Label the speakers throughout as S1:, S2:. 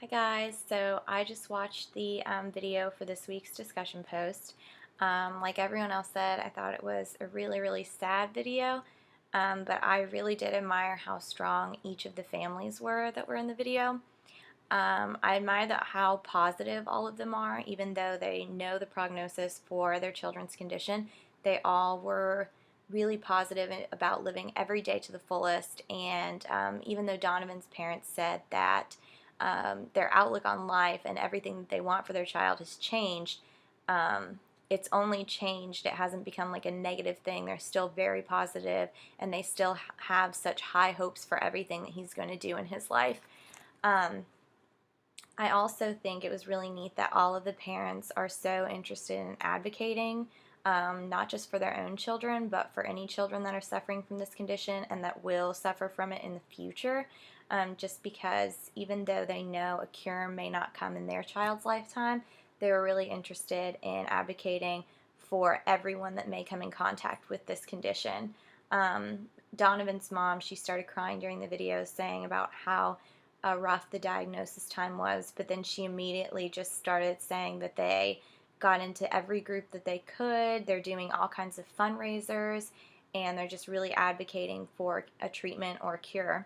S1: Hi guys, so I just watched the video for this week's discussion post. Like everyone else said, I thought it was a really sad video, but I really did admire how strong each of the families were that were in the video. I admire how positive all of them are, even though they know the prognosis for their children's condition. They all were really positive about living every day to the fullest, and even though Donovan's parents said that their outlook on life and everything that they want for their child has changed, it's only changed. It hasn't become like a negative thing. They're still very positive, and they still have such high hopes for everything that he's going to do in his life. I also think it was really neat that all of the parents are so interested in advocating, not just for their own children, but for any children that are suffering from this condition and that will suffer from it in the future. Just because even though they know a cure may not come in their child's lifetime, they were really interested in advocating for everyone that may come in contact with this condition. Donovan's mom, she started crying during the video, saying about how rough the diagnosis time was, but then she immediately just started saying that they got into every group that they could. They're doing all kinds of fundraisers, and they're just really advocating for a treatment or a cure.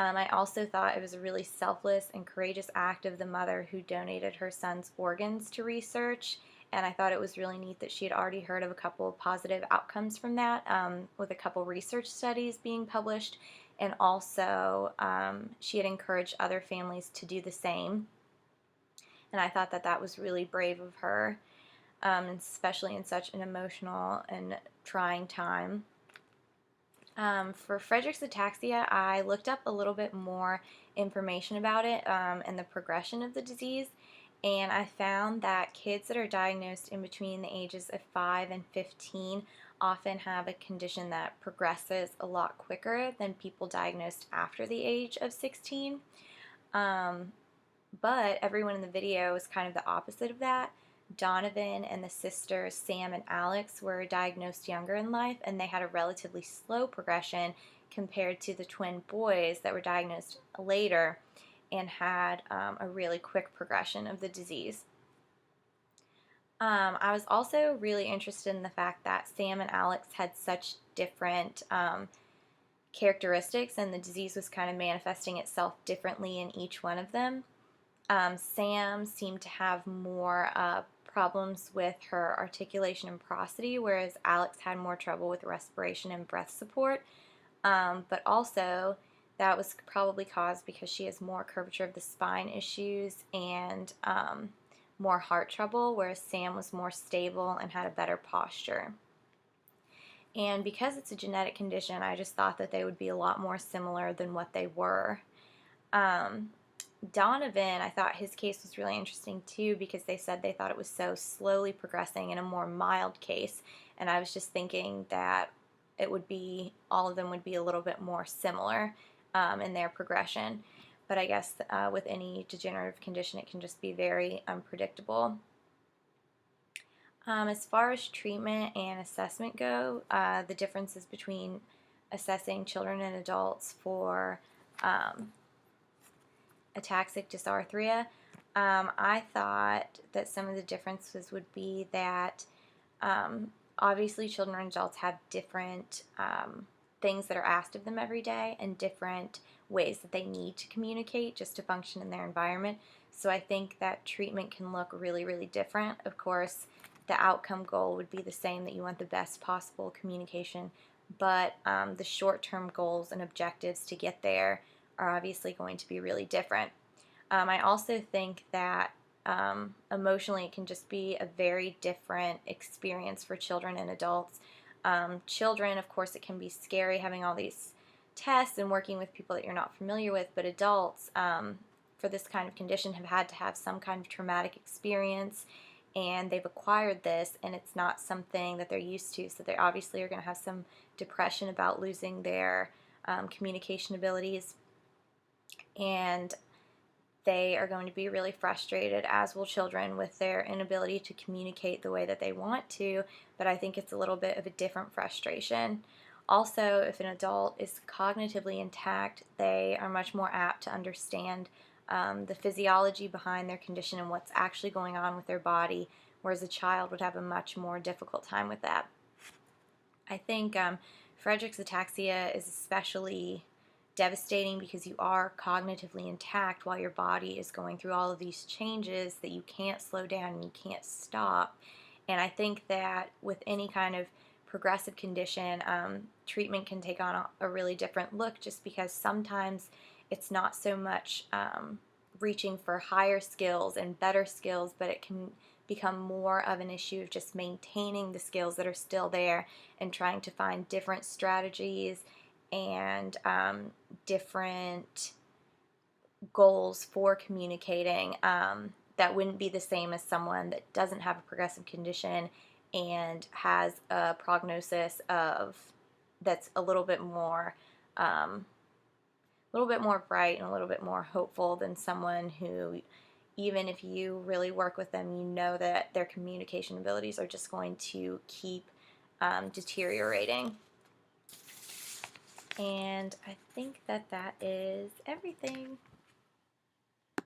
S1: I also thought it was a really selfless and courageous act of the mother who donated her son's organs to research, and I thought it was really neat that she had already heard of a couple of positive outcomes from that, with a couple research studies being published, and also she had encouraged other families to do the same, and I thought that that was really brave of her, especially in such an emotional and trying time. For Friedreich's ataxia, I looked up a little bit more information about it and the progression of the disease, and I found that kids that are diagnosed in between the ages of 5 and 15 often have a condition that progresses a lot quicker than people diagnosed after the age of 16. But everyone in the video is kind of the opposite of that. Donovan and the sisters Sam and Alex were diagnosed younger in life, and they had a relatively slow progression compared to the twin boys that were diagnosed later and had a really quick progression of the disease. I was also really interested in the fact that Sam and Alex had such different characteristics, and the disease was kind of manifesting itself differently in each one of them. Sam seemed to have more problems with her articulation and prosody, whereas Alex had more trouble with respiration and breath support. But also, that was probably caused because she has more curvature of the spine issues and more heart trouble, whereas Sam was more stable and had a better posture. And because it's a genetic condition, I just thought that they would be a lot more similar than what they were. Donovan, I thought his case was really interesting too, because they said they thought it was so slowly progressing in a more mild case, and I was just thinking that it would be, all of them would be a little bit more similar in their progression, but I guess with any degenerative condition it can just be very unpredictable. As far as treatment and assessment go, the differences between assessing children and adults for ataxic dysarthria, I thought that some of the differences would be that obviously children and adults have different things that are asked of them every day and different ways that they need to communicate just to function in their environment. So I think that treatment can look really different. Of course, the outcome goal would be the same, that you want the best possible communication, but the short-term goals and objectives to get there are obviously going to be really different. I also think that emotionally it can just be a very different experience for children and adults. Children, of course, it can be scary having all these tests and working with people that you're not familiar with, but adults for this kind of condition have had to have some kind of traumatic experience, and they've acquired this, and it's not something that they're used to, so they obviously are going to have some depression about losing their communication abilities, and they are going to be really frustrated, as will children, with their inability to communicate the way that they want to, but I think it's a little bit of a different frustration. Also, if an adult is cognitively intact, they are much more apt to understand the physiology behind their condition and what's actually going on with their body, whereas a child would have a much more difficult time with that. I think Friedreich's ataxia is especially devastating because you are cognitively intact while your body is going through all of these changes that you can't slow down and you can't stop. And I think that with any kind of progressive condition, treatment can take on a really different look, just because sometimes it's not so much reaching for higher skills and better skills, but it can become more of an issue of just maintaining the skills that are still there and trying to find different strategies and different goals for communicating that wouldn't be the same as someone that doesn't have a progressive condition and has a prognosis of that's a little bit more bright and a little bit more hopeful than someone who, even if you really work with them, you know that their communication abilities are just going to keep deteriorating. And I think that is everything.